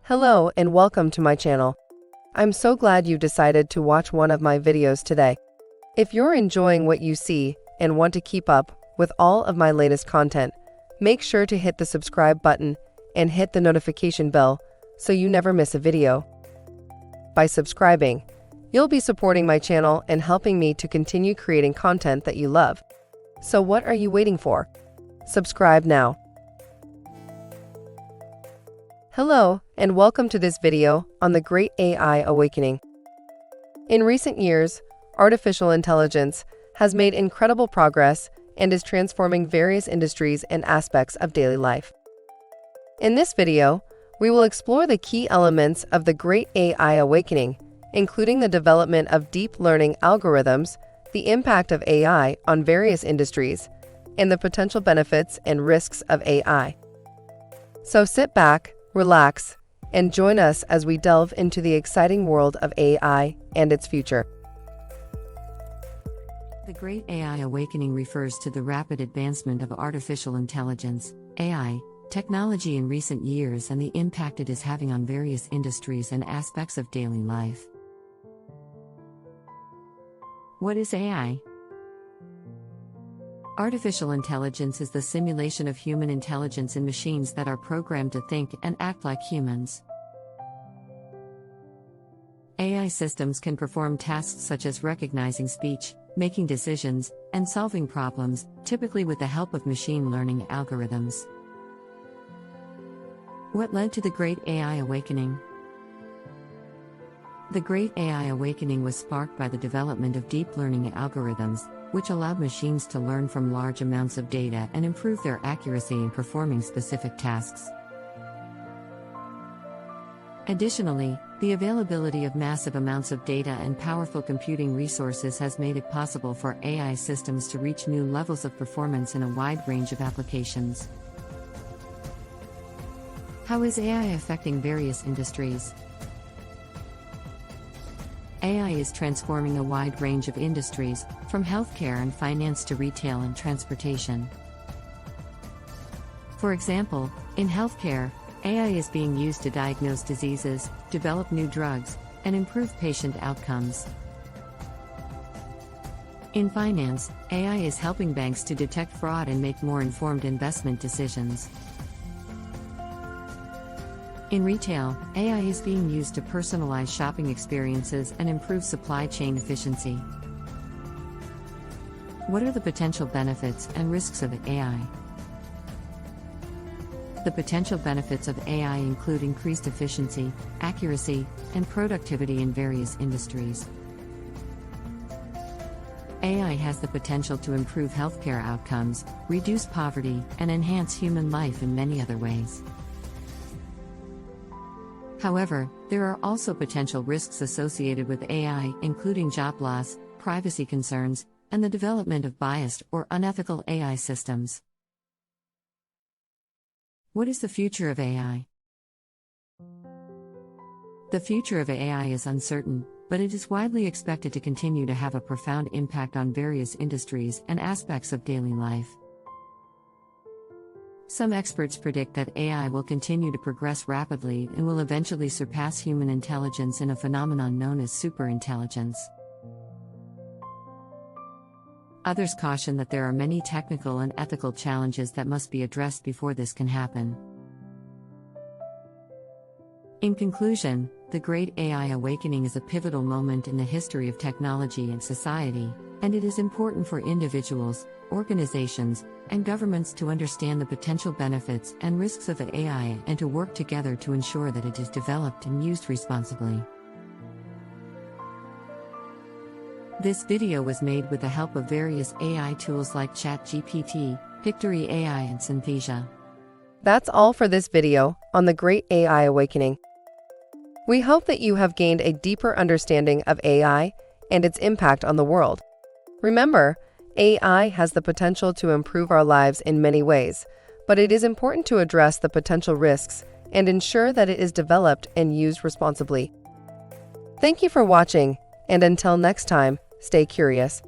Hello and welcome to my channel. I'm so glad you decided to watch one of my videos today. If you're enjoying what you see and want to keep up with all of my latest content, make sure to hit the subscribe button and hit the notification bell so you never miss a video. By subscribing, you'll be supporting my channel and helping me to continue creating content that you love. So what are you waiting for? Subscribe now. Hello, and welcome to this video on the Great AI Awakening. In recent years, artificial intelligence has made incredible progress and is transforming various industries and aspects of daily life. In this video, we will explore the key elements of the Great AI Awakening, including the development of deep learning algorithms, the impact of AI on various industries, and the potential benefits and risks of AI. So sit back, relax, and join us as we delve into the exciting world of AI and its future. The Great AI Awakening refers to the rapid advancement of artificial intelligence, AI, technology in recent years and the impact it is having on various industries and aspects of daily life. What is AI? Artificial intelligence is the simulation of human intelligence in machines that are programmed to think and act like humans. AI systems can perform tasks such as recognizing speech, making decisions, and solving problems, typically with the help of machine learning algorithms. What led to the Great AI Awakening? The Great AI Awakening was sparked by the development of deep learning algorithms, which allowed machines to learn from large amounts of data and improve their accuracy in performing specific tasks. Additionally, the availability of massive amounts of data and powerful computing resources has made it possible for AI systems to reach new levels of performance in a wide range of applications. How is AI affecting various industries? AI is transforming a wide range of industries, from healthcare and finance to retail and transportation. For example, in healthcare, AI is being used to diagnose diseases, develop new drugs, and improve patient outcomes. In finance, AI is helping banks to detect fraud and make more informed investment decisions. In retail, AI is being used to personalize shopping experiences and improve supply chain efficiency. What are the potential benefits and risks of AI? The potential benefits of AI include increased efficiency, accuracy, and productivity in various industries. AI has the potential to improve healthcare outcomes, reduce poverty, and enhance human life in many other ways. However, there are also potential risks associated with AI, including job loss, privacy concerns, and the development of biased or unethical AI systems. What is the future of AI? The future of AI is uncertain, but it is widely expected to continue to have a profound impact on various industries and aspects of daily life. Some experts predict that AI will continue to progress rapidly and will eventually surpass human intelligence in a phenomenon known as superintelligence. Others caution that there are many technical and ethical challenges that must be addressed before this can happen. In conclusion, the Great AI Awakening is a pivotal moment in the history of technology and society, and it is important for individuals, organizations, and governments to understand the potential benefits and risks of AI and to work together to ensure that it is developed and used responsibly. This video was made with the help of various AI tools like ChatGPT, Pictory AI, and Synthesia. That's all for this video on the Great AI Awakening. We hope that you have gained a deeper understanding of AI and its impact on the world. Remember, AI has the potential to improve our lives in many ways, but it is important to address the potential risks and ensure that it is developed and used responsibly. Thank you for watching, and until next time, stay curious.